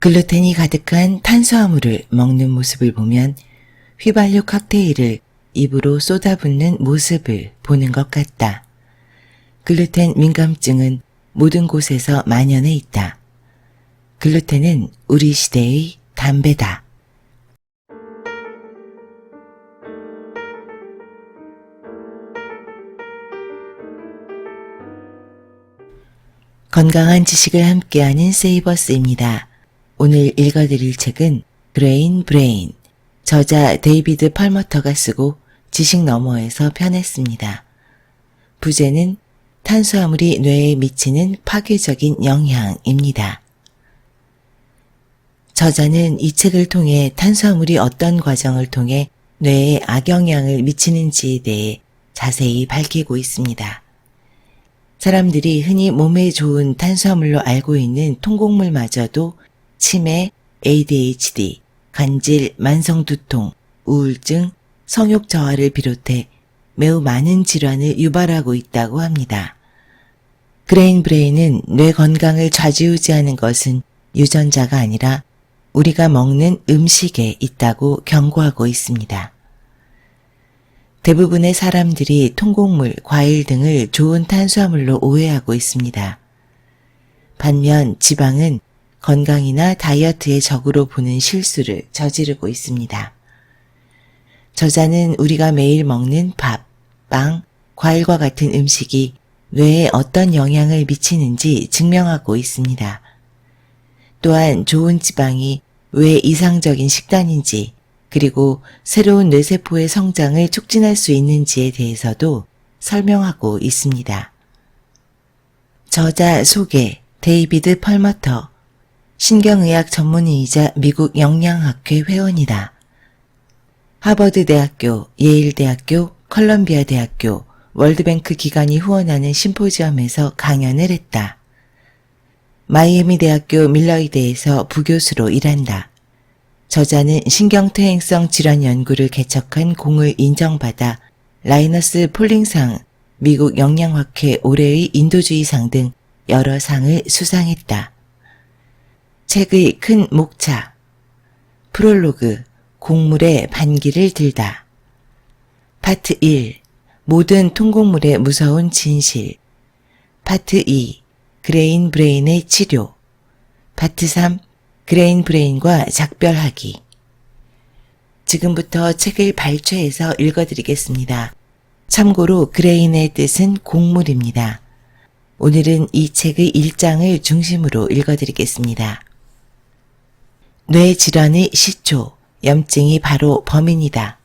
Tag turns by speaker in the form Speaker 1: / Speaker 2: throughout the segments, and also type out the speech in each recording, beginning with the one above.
Speaker 1: 글루텐이 가득한 탄수화물을 먹는 모습을 보면 휘발유 칵테일을 입으로 쏟아붓는 모습을 보는 것 같다. 글루텐 민감증은 모든 곳에서 만연해 있다. 글루텐은 우리 시대의 담배다. 건강한 지식을 함께하는 세이버스입니다. 오늘 읽어드릴 책은 브레인 브레인, 저자 데이비드 펄머터가 쓰고 지식 너머에서 편했습니다. 부제는 탄수화물이 뇌에 미치는 파괴적인 영향입니다. 저자는 이 책을 통해 탄수화물이 어떤 과정을 통해 뇌에 악영향을 미치는지에 대해 자세히 밝히고 있습니다. 사람들이 흔히 몸에 좋은 탄수화물로 알고 있는 통곡물마저도 치매, ADHD, 간질, 만성두통, 우울증, 성욕 저하를 비롯해 매우 많은 질환을 유발하고 있다고 합니다. 브레인 브레인은 뇌 건강을 좌지우지하는 것은 유전자가 아니라 우리가 먹는 음식에 있다고 경고하고 있습니다. 대부분의 사람들이 통곡물, 과일 등을 좋은 탄수화물로 오해하고 있습니다. 반면 지방은 건강이나 다이어트의 적으로 보는 실수를 저지르고 있습니다. 저자는 우리가 매일 먹는 밥, 빵, 과일과 같은 음식이 뇌에 어떤 영향을 미치는지 증명하고 있습니다. 또한 좋은 지방이 왜 이상적인 식단인지, 그리고 새로운 뇌세포의 성장을 촉진할 수 있는지에 대해서도 설명하고 있습니다. 저자 소개, 데이비드 펄머터, 신경의학 전문의이자 미국 영양학회 회원이다. 하버드대학교, 예일대학교, 컬럼비아대학교, 월드뱅크 기관이 후원하는 심포지엄에서 강연을 했다. 마이애미 대학교 밀러의대에서 부교수로 일한다. 저자는 신경퇴행성 질환 연구를 개척한 공을 인정받아 라이너스 폴링상, 미국 영양학회 올해의 인도주의상 등 여러 상을 수상했다. 책의 큰 목차, 프롤로그, 곡물의 반기를 들다. 파트 1, 모든 통곡물의 무서운 진실. 파트 2, 그레인 브레인의 치료. 파트 3, 그레인 브레인과 작별하기. 지금부터 책을 발췌해서 읽어드리겠습니다. 참고로 그레인의 뜻은 곡물입니다. 오늘은 이 책의 1장을 중심으로 읽어드리겠습니다. 뇌 질환의 시초, 염증이 바로 범인이다.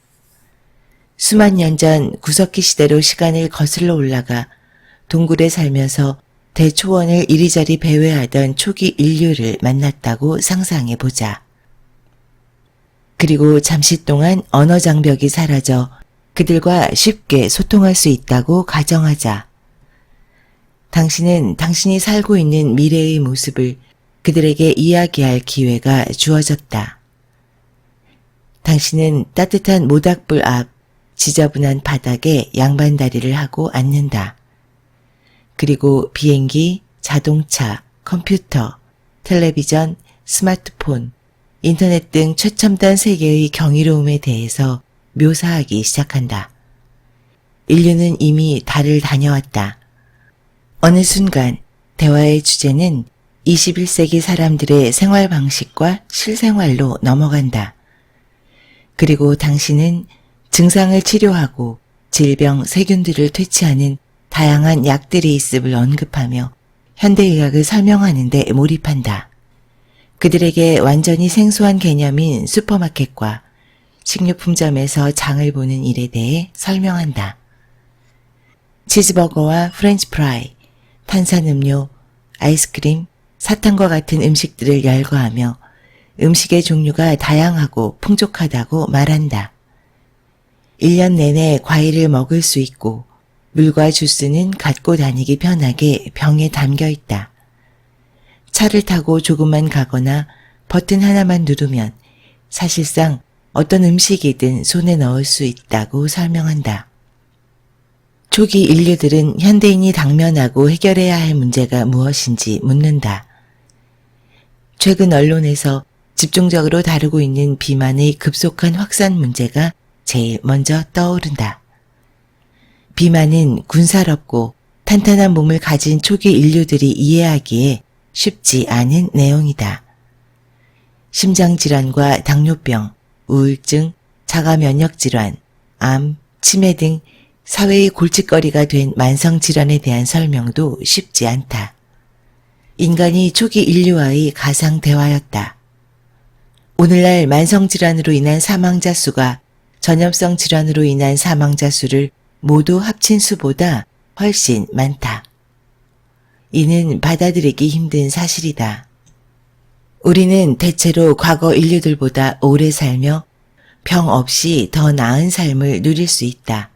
Speaker 1: 수만 년 전 구석기 시대로 시간을 거슬러 올라가 동굴에 살면서 대초원을 이리저리 배회하던 초기 인류를 만났다고 상상해보자. 그리고 잠시 동안 언어 장벽이 사라져 그들과 쉽게 소통할 수 있다고 가정하자. 당신은 당신이 살고 있는 미래의 모습을 그들에게 이야기할 기회가 주어졌다. 당신은 따뜻한 모닥불 앞 지저분한 바닥에 양반다리를 하고 앉는다. 그리고 비행기, 자동차, 컴퓨터, 텔레비전, 스마트폰, 인터넷 등 최첨단 세계의 경이로움에 대해서 묘사하기 시작한다. 인류는 이미 달을 다녀왔다. 어느 순간 대화의 주제는 21세기 사람들의 생활 방식과 실생활로 넘어간다. 그리고 당신은 증상을 치료하고 질병, 세균들을 퇴치하는 다양한 약들이 있음을 언급하며 현대의학을 설명하는 데 몰입한다. 그들에게 완전히 생소한 개념인 슈퍼마켓과 식료품점에서 장을 보는 일에 대해 설명한다. 치즈버거와 프렌치 프라이, 탄산음료, 아이스크림, 사탕과 같은 음식들을 열거하며 음식의 종류가 다양하고 풍족하다고 말한다. 1년 내내 과일을 먹을 수 있고 물과 주스는 갖고 다니기 편하게 병에 담겨 있다. 차를 타고 조금만 가거나 버튼 하나만 누르면 사실상 어떤 음식이든 손에 넣을 수 있다고 설명한다. 초기 인류들은 현대인이 당면하고 해결해야 할 문제가 무엇인지 묻는다. 최근 언론에서 집중적으로 다루고 있는 비만의 급속한 확산 문제가 제일 먼저 떠오른다. 비만은 군살없고 탄탄한 몸을 가진 초기 인류들이 이해하기에 쉽지 않은 내용이다. 심장질환과 당뇨병, 우울증, 자가 면역질환, 암, 치매 등 사회의 골칫거리가 된 만성질환에 대한 설명도 쉽지 않다. 인간이 초기 인류와의 가상 대화였다. 오늘날 만성질환으로 인한 사망자 수가 전염성 질환으로 인한 사망자 수를 모두 합친 수보다 훨씬 많다. 이는 받아들이기 힘든 사실이다. 우리는 대체로 과거 인류들보다 오래 살며 병 없이 더 나은 삶을 누릴 수 있다.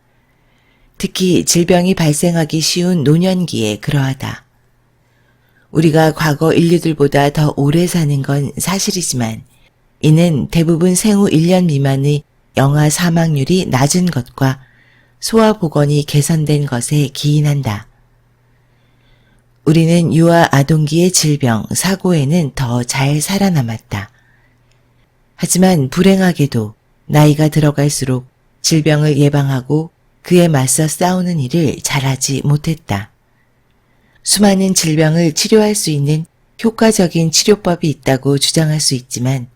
Speaker 1: 특히 질병이 발생하기 쉬운 노년기에 그러하다. 우리가 과거 인류들보다 더 오래 사는 건 사실이지만 이는 대부분 생후 1년 미만의 영아 사망률이 낮은 것과 소아보건이 개선된 것에 기인한다. 우리는 유아 아동기의 질병, 사고에는 더 잘 살아남았다. 하지만 불행하게도 나이가 들어갈수록 질병을 예방하고 그에 맞서 싸우는 일을 잘하지 못했다. 수많은 질병을 치료할 수 있는 효과적인 치료법이 있다고 주장할 수 있지만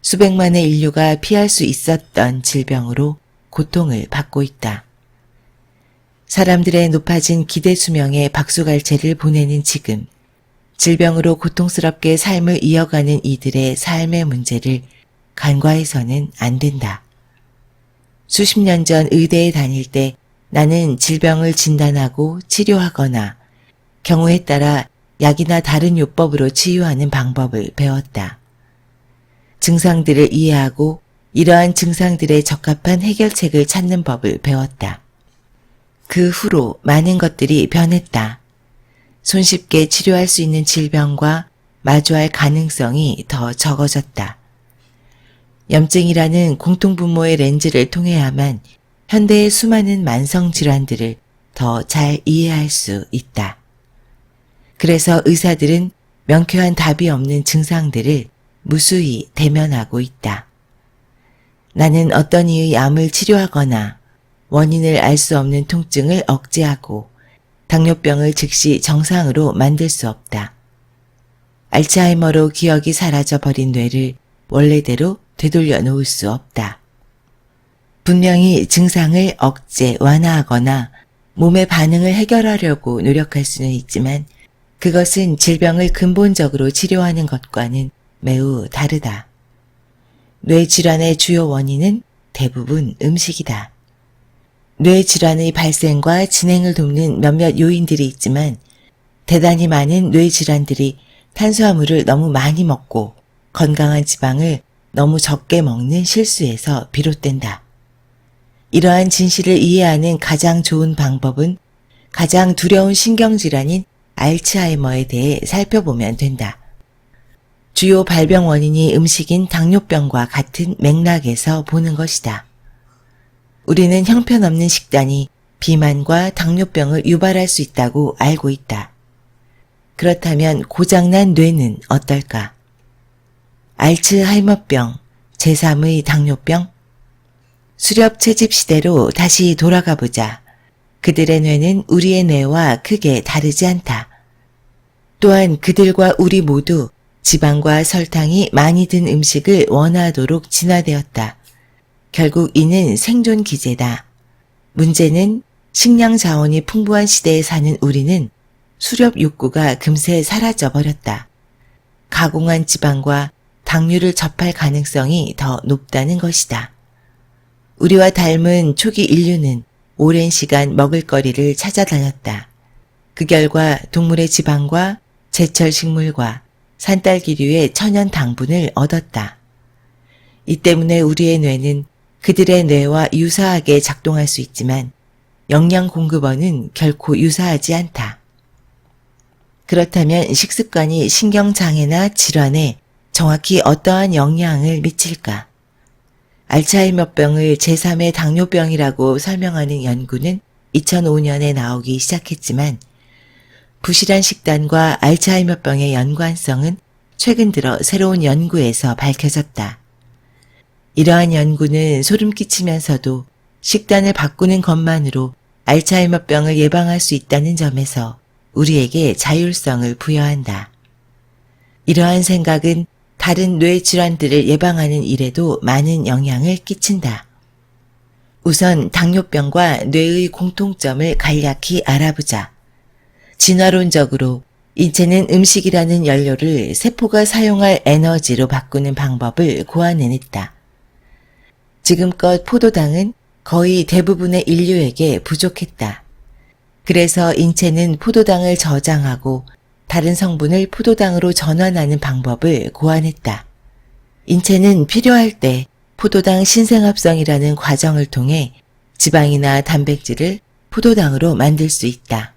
Speaker 1: 수백만의 인류가 피할 수 있었던 질병으로 고통을 받고 있다. 사람들의 높아진 기대 수명에 박수갈채를 보내는 지금, 질병으로 고통스럽게 삶을 이어가는 이들의 삶의 문제를 간과해서는 안 된다. 수십 년 전 의대에 다닐 때 나는 질병을 진단하고 치료하거나 경우에 따라 약이나 다른 요법으로 치유하는 방법을 배웠다. 증상들을 이해하고 이러한 증상들의 적합한 해결책을 찾는 법을 배웠다. 그 후로 많은 것들이 변했다. 손쉽게 치료할 수 있는 질병과 마주할 가능성이 더 적어졌다. 염증이라는 공통분모의 렌즈를 통해야만 현대의 수많은 만성질환들을 더 잘 이해할 수 있다. 그래서 의사들은 명쾌한 답이 없는 증상들을 무수히 대면하고 있다. 나는 어떤 이의 암을 치료하거나 원인을 알 수 없는 통증을 억제하고 당뇨병을 즉시 정상으로 만들 수 없다. 알츠하이머로 기억이 사라져버린 뇌를 원래대로 되돌려 놓을 수 없다. 분명히 증상을 억제, 완화하거나 몸의 반응을 해결하려고 노력할 수는 있지만 그것은 질병을 근본적으로 치료하는 것과는 매우 다르다. 뇌질환의 주요 원인은 대부분 음식이다. 뇌질환의 발생과 진행을 돕는 몇몇 요인들이 있지만 대단히 많은 뇌질환들이 탄수화물을 너무 많이 먹고 건강한 지방을 너무 적게 먹는 실수에서 비롯된다. 이러한 진실을 이해하는 가장 좋은 방법은 가장 두려운 신경질환인 알츠하이머에 대해 살펴보면 된다. 주요 발병 원인이 음식인 당뇨병과 같은 맥락에서 보는 것이다. 우리는 형편없는 식단이 비만과 당뇨병을 유발할 수 있다고 알고 있다. 그렇다면 고장난 뇌는 어떨까? 알츠하이머병, 제3의 당뇨병? 수렵 채집 시대로 다시 돌아가 보자. 그들의 뇌는 우리의 뇌와 크게 다르지 않다. 또한 그들과 우리 모두 지방과 설탕이 많이 든 음식을 원하도록 진화되었다. 결국 이는 생존 기제다. 문제는 식량 자원이 풍부한 시대에 사는 우리는 수렵 욕구가 금세 사라져버렸다. 가공한 지방과 당류를 접할 가능성이 더 높다는 것이다. 우리와 닮은 초기 인류는 오랜 시간 먹을거리를 찾아다녔다. 그 결과 동물의 지방과 제철 식물과 산딸기류의 천연 당분을 얻었다. 이 때문에 우리의 뇌는 그들의 뇌와 유사하게 작동할 수 있지만 영양 공급원은 결코 유사하지 않다. 그렇다면 식습관이 신경장애나 질환에 정확히 어떠한 영향을 미칠까? 알츠하이머병을 제3의 당뇨병이라고 설명하는 연구는 2005년에 나오기 시작했지만 부실한 식단과 알츠하이머병의 연관성은 최근 들어 새로운 연구에서 밝혀졌다. 이러한 연구는 소름 끼치면서도 식단을 바꾸는 것만으로 알츠하이머병을 예방할 수 있다는 점에서 우리에게 자율성을 부여한다. 이러한 생각은 다른 뇌 질환들을 예방하는 일에도 많은 영향을 끼친다. 우선 당뇨병과 뇌의 공통점을 간략히 알아보자. 진화론적으로 인체는 음식이라는 연료를 세포가 사용할 에너지로 바꾸는 방법을 고안해냈다. 지금껏 포도당은 거의 대부분의 인류에게 부족했다. 그래서 인체는 포도당을 저장하고 다른 성분을 포도당으로 전환하는 방법을 고안했다. 인체는 필요할 때 포도당 신생합성이라는 과정을 통해 지방이나 단백질을 포도당으로 만들 수 있다.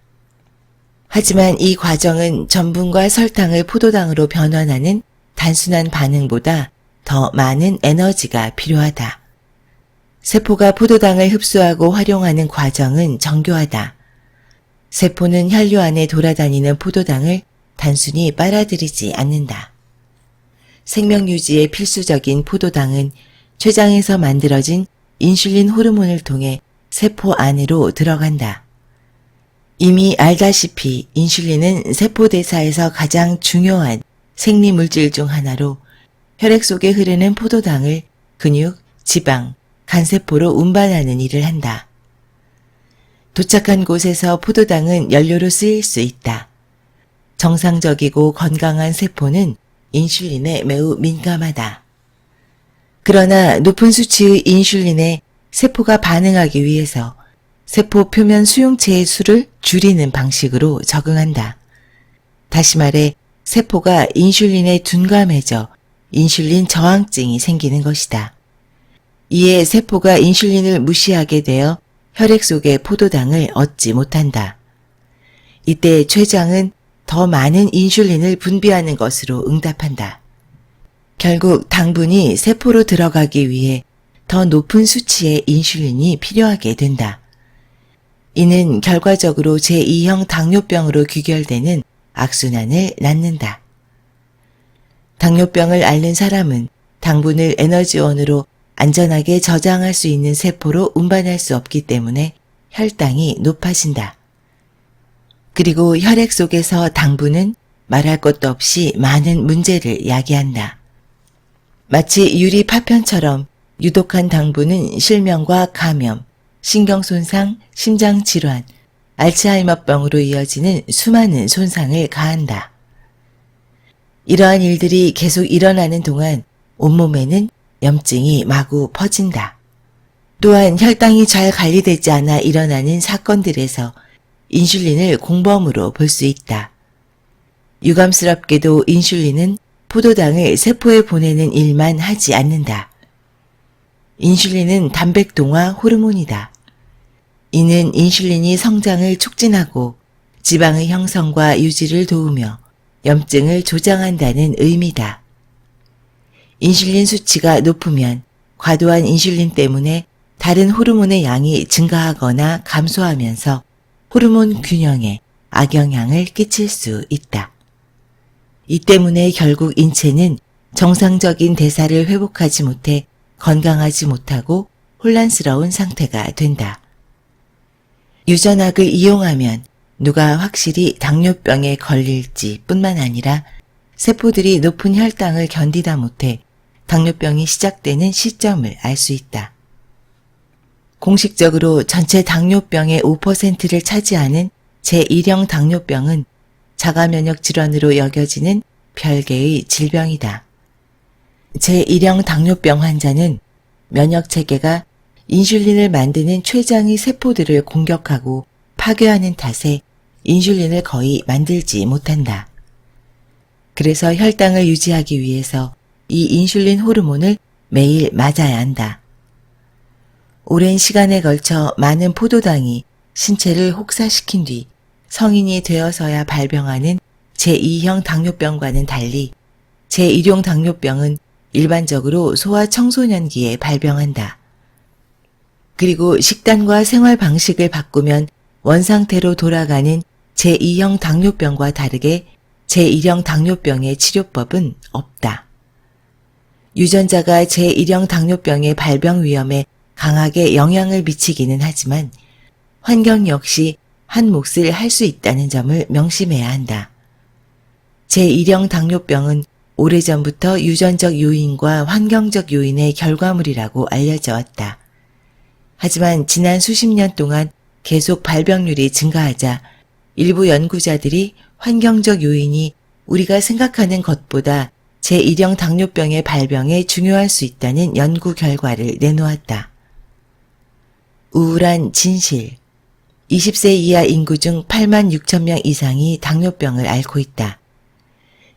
Speaker 1: 하지만 이 과정은 전분과 설탕을 포도당으로 변환하는 단순한 반응보다 더 많은 에너지가 필요하다. 세포가 포도당을 흡수하고 활용하는 과정은 정교하다. 세포는 혈류 안에 돌아다니는 포도당을 단순히 빨아들이지 않는다. 생명 유지에 필수적인 포도당은 췌장에서 만들어진 인슐린 호르몬을 통해 세포 안으로 들어간다. 이미 알다시피 인슐린은 세포 대사에서 가장 중요한 생리물질 중 하나로 혈액 속에 흐르는 포도당을 근육, 지방, 간세포로 운반하는 일을 한다. 도착한 곳에서 포도당은 연료로 쓰일 수 있다. 정상적이고 건강한 세포는 인슐린에 매우 민감하다. 그러나 높은 수치의 인슐린에 세포가 반응하기 위해서 세포 표면 수용체의 수를 줄이는 방식으로 적응한다. 다시 말해 세포가 인슐린에 둔감해져 인슐린 저항증이 생기는 것이다. 이에 세포가 인슐린을 무시하게 되어 혈액 속의 포도당을 얻지 못한다. 이때 췌장은 더 많은 인슐린을 분비하는 것으로 응답한다. 결국 당분이 세포로 들어가기 위해 더 높은 수치의 인슐린이 필요하게 된다. 이는 결과적으로 제2형 당뇨병으로 귀결되는 악순환을 낳는다. 당뇨병을 앓는 사람은 당분을 에너지원으로 안전하게 저장할 수 있는 세포로 운반할 수 없기 때문에 혈당이 높아진다. 그리고 혈액 속에서 당분은 말할 것도 없이 많은 문제를 야기한다. 마치 유리 파편처럼 유독한 당분은 실명과 감염, 신경손상, 심장질환, 알츠하이머병으로 이어지는 수많은 손상을 가한다. 이러한 일들이 계속 일어나는 동안 온몸에는 염증이 마구 퍼진다. 또한 혈당이 잘 관리되지 않아 일어나는 사건들에서 인슐린을 공범으로 볼 수 있다. 유감스럽게도 인슐린은 포도당을 세포에 보내는 일만 하지 않는다. 인슐린은 단백동화 호르몬이다. 이는 인슐린이 성장을 촉진하고 지방의 형성과 유지를 도우며 염증을 조장한다는 의미다. 인슐린 수치가 높으면 과도한 인슐린 때문에 다른 호르몬의 양이 증가하거나 감소하면서 호르몬 균형에 악영향을 끼칠 수 있다. 이 때문에 결국 인체는 정상적인 대사를 회복하지 못해 건강하지 못하고 혼란스러운 상태가 된다. 유전학을 이용하면 누가 확실히 당뇨병에 걸릴지 뿐만 아니라 세포들이 높은 혈당을 견디다 못해 당뇨병이 시작되는 시점을 알 수 있다. 공식적으로 전체 당뇨병의 5%를 차지하는 제1형 당뇨병은 자가면역 질환으로 여겨지는 별개의 질병이다. 제1형 당뇨병 환자는 면역체계가 인슐린을 만드는 췌장의 세포들을 공격하고 파괴하는 탓에 인슐린을 거의 만들지 못한다. 그래서 혈당을 유지하기 위해서 이 인슐린 호르몬을 매일 맞아야 한다. 오랜 시간에 걸쳐 많은 포도당이 신체를 혹사시킨 뒤 성인이 되어서야 발병하는 제2형 당뇨병과는 달리 제1형 당뇨병은 일반적으로 소아 청소년기에 발병한다. 그리고 식단과 생활 방식을 바꾸면 원상태로 돌아가는 제2형 당뇨병과 다르게 제1형 당뇨병의 치료법은 없다. 유전자가 제1형 당뇨병의 발병 위험에 강하게 영향을 미치기는 하지만 환경 역시 한 몫을 할 수 있다는 점을 명심해야 한다. 제1형 당뇨병은 오래전부터 유전적 요인과 환경적 요인의 결과물이라고 알려져 왔다. 하지만 지난 수십 년 동안 계속 발병률이 증가하자 일부 연구자들이 환경적 요인이 우리가 생각하는 것보다 제1형 당뇨병의 발병에 중요할 수 있다는 연구 결과를 내놓았다. 우울한 진실. 20세 이하 인구 중 8만 6천 명 이상이 당뇨병을 앓고 있다.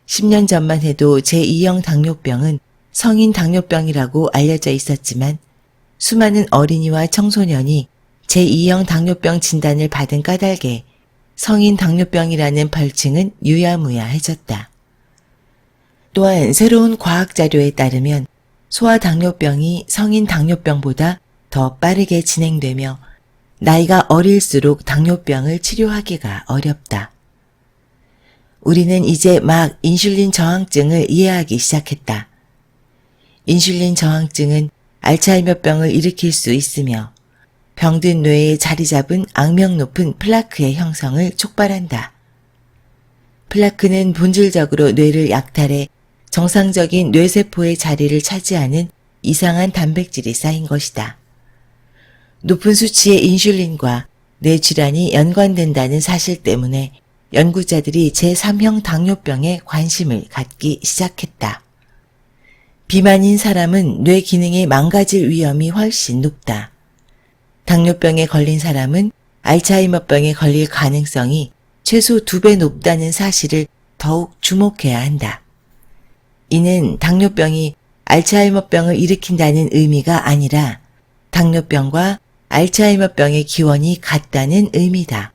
Speaker 1: 10년 전만 해도 제2형 당뇨병은 성인 당뇨병이라고 알려져 있었지만 수많은 어린이와 청소년이 제2형 당뇨병 진단을 받은 까닭에 성인 당뇨병이라는 별칭은 유야무야해졌다. 또한 새로운 과학 자료에 따르면 소아당뇨병이 성인 당뇨병보다 더 빠르게 진행되며 나이가 어릴수록 당뇨병을 치료하기가 어렵다. 우리는 이제 막 인슐린 저항증을 이해하기 시작했다. 인슐린 저항증은 알츠하이머병을 일으킬 수 있으며 병든 뇌에 자리 잡은 악명 높은 플라크의 형성을 촉발한다. 플라크는 본질적으로 뇌를 약탈해 정상적인 뇌세포의 자리를 차지하는 이상한 단백질이 쌓인 것이다. 높은 수치의 인슐린과 뇌질환이 연관된다는 사실 때문에 연구자들이 제3형 당뇨병에 관심을 갖기 시작했다. 비만인 사람은 뇌 기능이 망가질 위험이 훨씬 높다. 당뇨병에 걸린 사람은 알츠하이머병에 걸릴 가능성이 최소 2배 높다는 사실을 더욱 주목해야 한다. 이는 당뇨병이 알츠하이머병을 일으킨다는 의미가 아니라 당뇨병과 알츠하이머병의 기원이 같다는 의미다.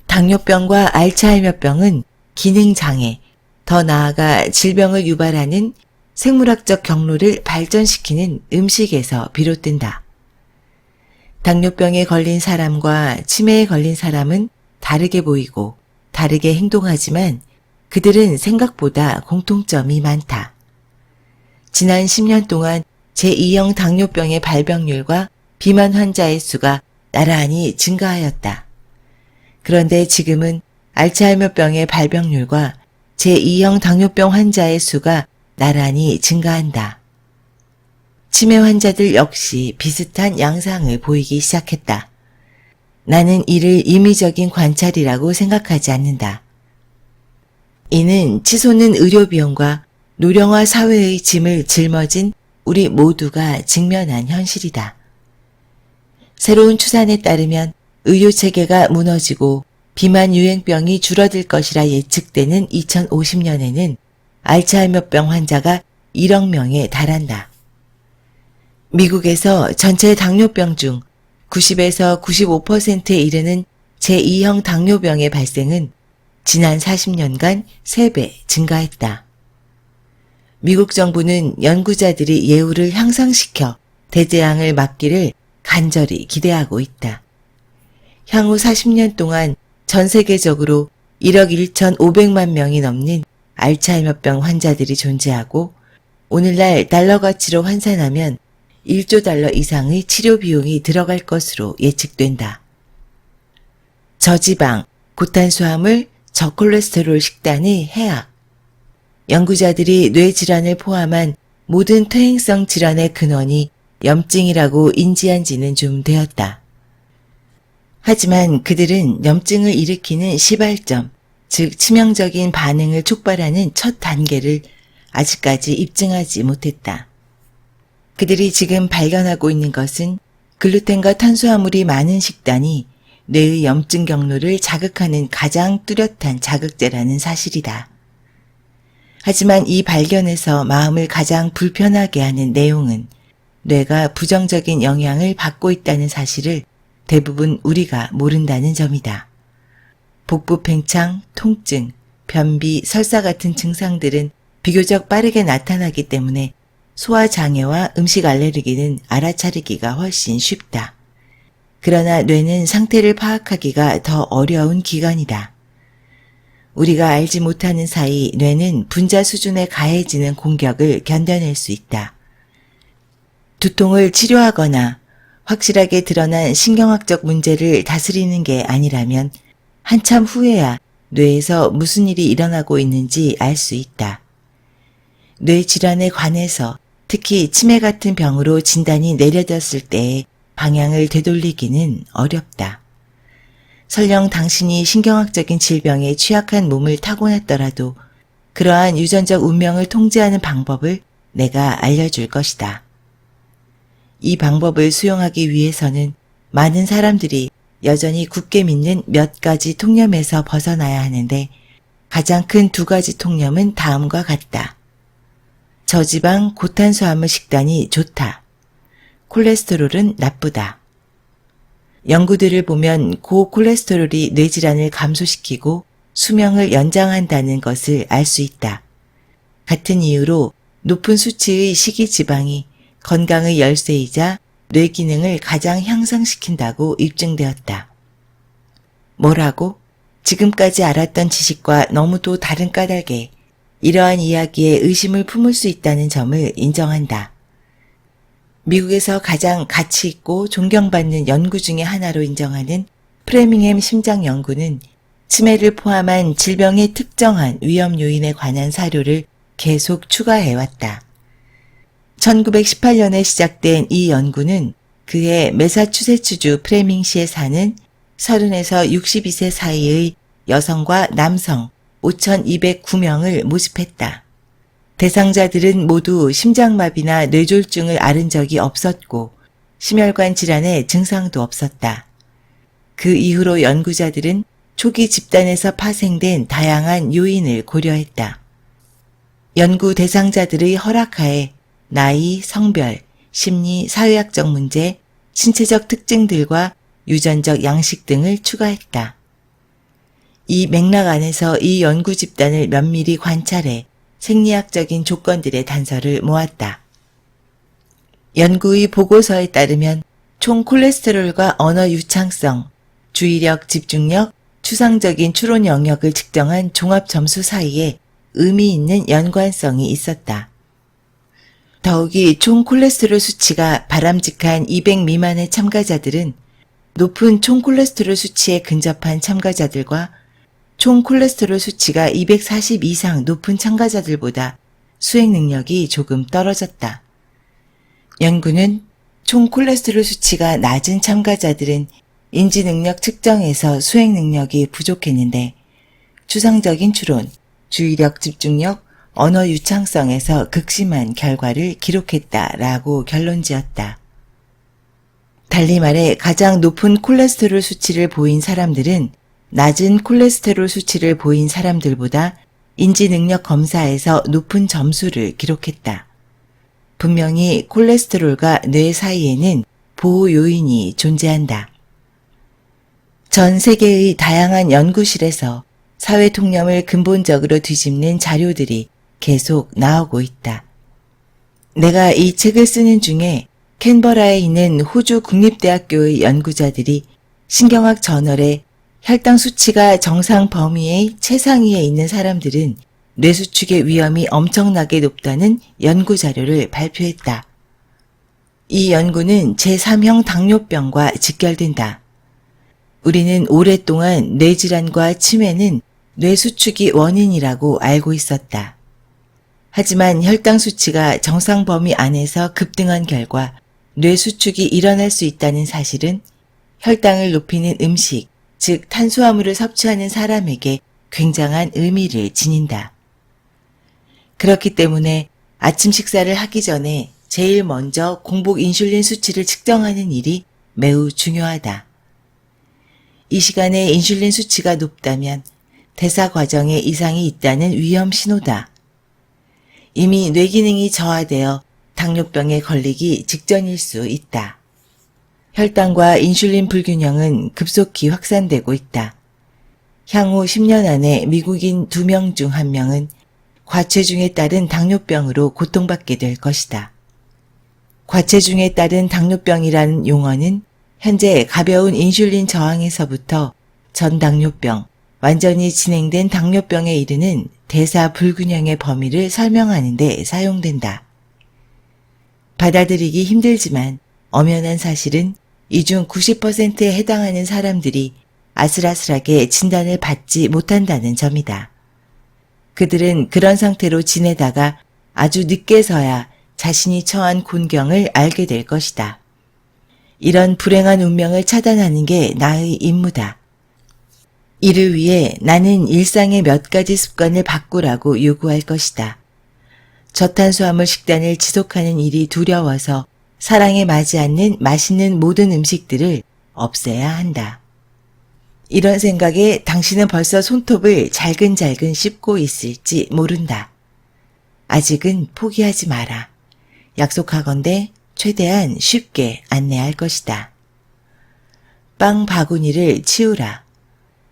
Speaker 1: 당뇨병과 알츠하이머병은 기능장애, 더 나아가 질병을 유발하는 생물학적 경로를 발전시키는 음식에서 비롯된다. 당뇨병에 걸린 사람과 치매에 걸린 사람은 다르게 보이고 다르게 행동하지만 그들은 생각보다 공통점이 많다. 지난 10년 동안 제2형 당뇨병의 발병률과 비만 환자의 수가 나란히 증가하였다. 그런데 지금은 알츠하이머병의 발병률과 제2형 당뇨병 환자의 수가 나란히 증가한다. 치매 환자들 역시 비슷한 양상을 보이기 시작했다. 나는 이를 임의적인 관찰이라고 생각하지 않는다. 이는 치솟는 의료비용과 노령화 사회의 짐을 짊어진 우리 모두가 직면한 현실이다. 새로운 추산에 따르면 의료체계가 무너지고 비만 유행병이 줄어들 것이라 예측되는 2050년에는 알츠하이머병 환자가 1억 명에 달한다. 미국에서 전체 당뇨병 중 90에서 95%에 이르는 제2형 당뇨병의 발생은 지난 40년간 3배 증가했다. 미국 정부는 연구자들이 예후를 향상시켜 대재앙을 막기를 간절히 기대하고 있다. 향후 40년 동안 전 세계적으로 1억 1,500만 명이 넘는 알츠하이머병 환자들이 존재하고 오늘날 달러 가치로 환산하면 1조 달러 이상의 치료 비용이 들어갈 것으로 예측된다. 저지방, 고탄수화물, 저콜레스테롤 식단의 해악. 연구자들이 뇌질환을 포함한 모든 퇴행성 질환의 근원이 염증이라고 인지한 지는 좀 되었다. 하지만 그들은 염증을 일으키는 시발점, 즉 치명적인 반응을 촉발하는 첫 단계를 아직까지 입증하지 못했다. 그들이 지금 발견하고 있는 것은 글루텐과 탄수화물이 많은 식단이 뇌의 염증 경로를 자극하는 가장 뚜렷한 자극제라는 사실이다. 하지만 이 발견에서 마음을 가장 불편하게 하는 내용은 뇌가 부정적인 영향을 받고 있다는 사실을 대부분 우리가 모른다는 점이다. 복부 팽창, 통증, 변비, 설사 같은 증상들은 비교적 빠르게 나타나기 때문에 소화장애와 음식 알레르기는 알아차리기가 훨씬 쉽다. 그러나 뇌는 상태를 파악하기가 더 어려운 기관이다. 우리가 알지 못하는 사이 뇌는 분자 수준에 가해지는 공격을 견뎌낼 수 있다. 두통을 치료하거나 확실하게 드러난 신경학적 문제를 다스리는 게 아니라면 한참 후에야 뇌에서 무슨 일이 일어나고 있는지 알 수 있다. 뇌 질환에 관해서 특히 치매 같은 병으로 진단이 내려졌을 때의 방향을 되돌리기는 어렵다. 설령 당신이 신경학적인 질병에 취약한 몸을 타고났더라도 그러한 유전적 운명을 통제하는 방법을 내가 알려줄 것이다. 이 방법을 수용하기 위해서는 많은 사람들이 여전히 굳게 믿는 몇 가지 통념에서 벗어나야 하는데 가장 큰 두 가지 통념은 다음과 같다. 저지방 고탄수화물 식단이 좋다. 콜레스테롤은 나쁘다. 연구들을 보면 고콜레스테롤이 뇌질환을 감소시키고 수명을 연장한다는 것을 알 수 있다. 같은 이유로 높은 수치의 식이지방이 건강의 열쇠이자 뇌 기능을 가장 향상시킨다고 입증되었다. 뭐라고? 지금까지 알았던 지식과 너무도 다른 까닭에 이러한 이야기에 의심을 품을 수 있다는 점을 인정한다. 미국에서 가장 가치 있고 존경받는 연구 중의 하나로 인정하는 프레밍햄 심장 연구는 치매를 포함한 질병의 특정한 위험 요인에 관한 사료를 계속 추가해왔다. 1918년에 시작된 이 연구는 그해 매사추세츠주 프레밍시에 사는 30에서 62세 사이의 여성과 남성 5,209명을 모집했다. 대상자들은 모두 심장마비나 뇌졸중을 앓은 적이 없었고 심혈관 질환의 증상도 없었다. 그 이후로 연구자들은 초기 집단에서 파생된 다양한 요인을 고려했다. 연구 대상자들의 허락하에 나이, 성별, 심리, 사회학적 문제, 신체적 특징들과 유전적 양식 등을 추가했다. 이 맥락 안에서 이 연구 집단을 면밀히 관찰해 생리학적인 조건들의 단서를 모았다. 연구의 보고서에 따르면 총 콜레스테롤과 언어 유창성, 주의력, 집중력, 추상적인 추론 영역을 측정한 종합 점수 사이에 의미 있는 연관성이 있었다. 더욱이 총 콜레스테롤 수치가 바람직한 200 미만의 참가자들은 높은 총 콜레스테롤 수치에 근접한 참가자들과 총 콜레스테롤 수치가 240 이상 높은 참가자들보다 수행 능력이 조금 떨어졌다. 연구는 총 콜레스테롤 수치가 낮은 참가자들은 인지 능력 측정에서 수행 능력이 부족했는데 추상적인 추론, 주의력, 집중력, 언어 유창성에서 극심한 결과를 기록했다라고 결론지었다. 달리 말해 가장 높은 콜레스테롤 수치를 보인 사람들은 낮은 콜레스테롤 수치를 보인 사람들보다 인지능력 검사에서 높은 점수를 기록했다. 분명히 콜레스테롤과 뇌 사이에는 보호 요인이 존재한다. 전 세계의 다양한 연구실에서 사회 통념을 근본적으로 뒤집는 자료들이 계속 나오고 있다. 내가 이 책을 쓰는 중에 캔버라에 있는 호주 국립대학교의 연구자들이 신경학 저널에 혈당 수치가 정상 범위의 최상위에 있는 사람들은 뇌수축의 위험이 엄청나게 높다는 연구 자료를 발표했다. 이 연구는 제3형 당뇨병과 직결된다. 우리는 오랫동안 뇌질환과 치매는 뇌수축이 원인이라고 알고 있었다. 하지만 혈당 수치가 정상 범위 안에서 급등한 결과 뇌수축이 일어날 수 있다는 사실은 혈당을 높이는 음식, 즉 탄수화물을 섭취하는 사람에게 굉장한 의미를 지닌다. 그렇기 때문에 아침 식사를 하기 전에 제일 먼저 공복 인슐린 수치를 측정하는 일이 매우 중요하다. 이 시간에 인슐린 수치가 높다면 대사 과정에 이상이 있다는 위험 신호다. 이미 뇌기능이 저하되어 당뇨병에 걸리기 직전일 수 있다. 혈당과 인슐린 불균형은 급속히 확산되고 있다. 향후 10년 안에 미국인 2명 중 1명은 과체중에 따른 당뇨병으로 고통받게 될 것이다. 과체중에 따른 당뇨병이라는 용어는 현재 가벼운 인슐린 저항에서부터 전당뇨병, 완전히 진행된 당뇨병에 이르는 대사 불균형의 범위를 설명하는 데 사용된다. 받아들이기 힘들지만 엄연한 사실은 이 중 90%에 해당하는 사람들이 아슬아슬하게 진단을 받지 못한다는 점이다. 그들은 그런 상태로 지내다가 아주 늦게서야 자신이 처한 곤경을 알게 될 것이다. 이런 불행한 운명을 차단하는 게 나의 임무다. 이를 위해 나는 일상의 몇 가지 습관을 바꾸라고 요구할 것이다. 저탄수화물 식단을 지속하는 일이 두려워서 사랑에 맞지 않는 맛있는 모든 음식들을 없애야 한다. 이런 생각에 당신은 벌써 손톱을 잘근잘근 씹고 있을지 모른다. 아직은 포기하지 마라. 약속하건대 최대한 쉽게 안내할 것이다. 빵 바구니를 치우라.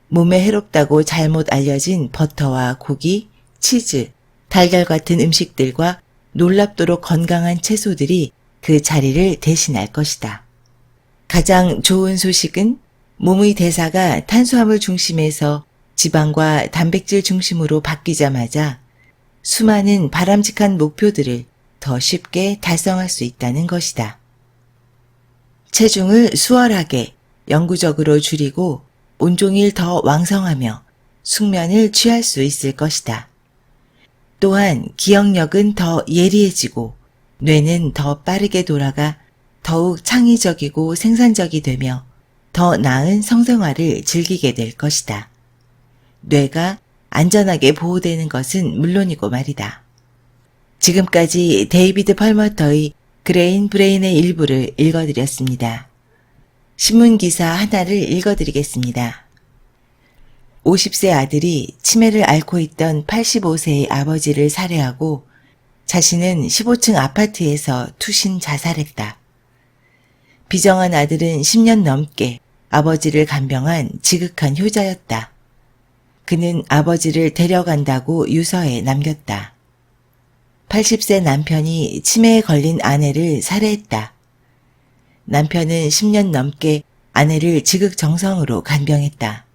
Speaker 1: 몸에 해롭다고 잘못 알려진 버터와 고기, 치즈, 달걀 같은 음식들과 놀랍도록 건강한 채소들이 그 자리를 대신할 것이다. 가장 좋은 소식은 몸의 대사가 탄수화물 중심에서 지방과 단백질 중심으로 바뀌자마자 수많은 바람직한 목표들을 더 쉽게 달성할 수 있다는 것이다. 체중을 수월하게 영구적으로 줄이고 온종일 더 왕성하며 숙면을 취할 수 있을 것이다. 또한 기억력은 더 예리해지고 뇌는 더 빠르게 돌아가 더욱 창의적이고 생산적이 되며 더 나은 성생활을 즐기게 될 것이다. 뇌가 안전하게 보호되는 것은 물론이고 말이다. 지금까지 데이비드 펄머터의 그레인 브레인의 일부를 읽어드렸습니다. 신문기사 하나를 읽어드리겠습니다. 50세 아들이 치매를 앓고 있던 85세의 아버지를 살해하고 자신은 15층 아파트에서 투신 자살했다. 비정한 아들은 10년 넘게 아버지를 간병한 지극한 효자였다. 그는 아버지를 데려간다고 유서에 남겼다. 80세 남편이 치매에 걸린 아내를 살해했다. 남편은 10년 넘게 아내를 지극정성으로 간병했다.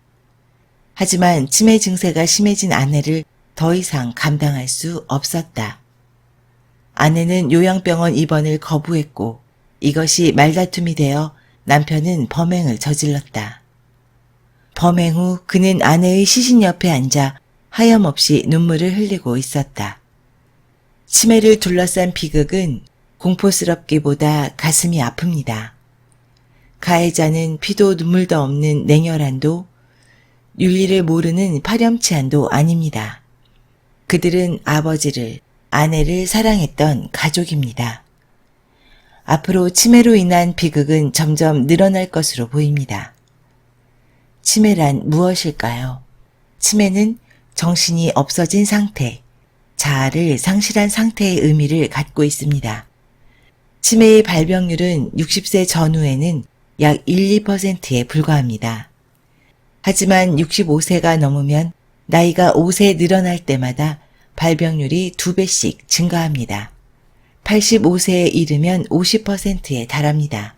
Speaker 1: 하지만 치매 증세가 심해진 아내를 더 이상 감당할 수 없었다. 아내는 요양병원 입원을 거부했고 이것이 말다툼이 되어 남편은 범행을 저질렀다. 범행 후 그는 아내의 시신 옆에 앉아 하염없이 눈물을 흘리고 있었다. 치매를 둘러싼 비극은 공포스럽기보다 가슴이 아픕니다. 가해자는 피도 눈물도 없는 냉혈한도 윤리를 모르는 파렴치한도 아닙니다. 그들은 아버지를, 아내를 사랑했던 가족입니다. 앞으로 치매로 인한 비극은 점점 늘어날 것으로 보입니다. 치매란 무엇일까요? 치매는 정신이 없어진 상태, 자아를 상실한 상태의 의미를 갖고 있습니다. 치매의 발병률은 60세 전후에는 약 1~2%에 불과합니다. 하지만 65세가 넘으면 나이가 5세 늘어날 때마다 발병률이 2배씩 증가합니다. 85세에 이르면 50%에 달합니다.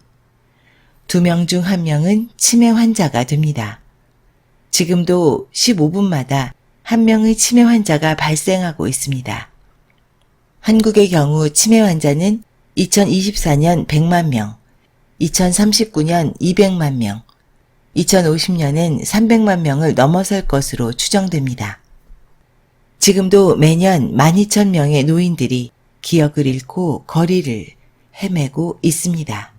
Speaker 1: 2명 중 1명은 치매 환자가 됩니다. 지금도 15분마다 1명의 치매 환자가 발생하고 있습니다. 한국의 경우 치매 환자는 2024년 100만 명, 2039년 200만 명, 2050년엔 300만 명을 넘어설 것으로 추정됩니다. 지금도 매년 12,000명의 노인들이 기억을 잃고 거리를 헤매고 있습니다.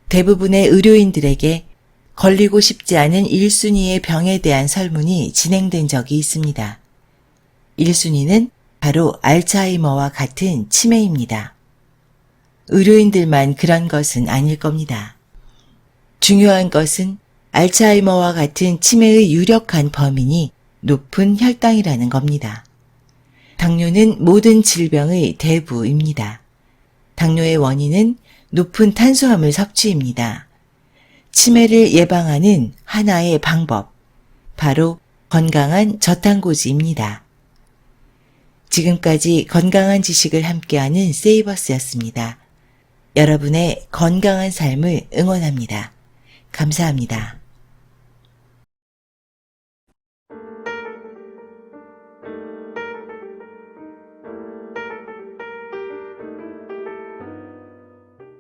Speaker 1: 대부분의 의료인들에게 걸리고 싶지 않은 1순위의 병에 대한 설문이 진행된 적이 있습니다. 1순위는 바로 알츠하이머와 같은 치매입니다. 의료인들만 그런 것은 아닐 겁니다. 중요한 것은 알츠하이머와 같은 치매의 유력한 범인이 높은 혈당이라는 겁니다. 당뇨는 모든 질병의 대부입니다. 당뇨의 원인은 높은 탄수화물 섭취입니다. 치매를 예방하는 하나의 방법, 바로 건강한 저탄고지입니다. 지금까지 건강한 지식을 함께하는 세이버스였습니다. 여러분의 건강한 삶을 응원합니다. 감사합니다.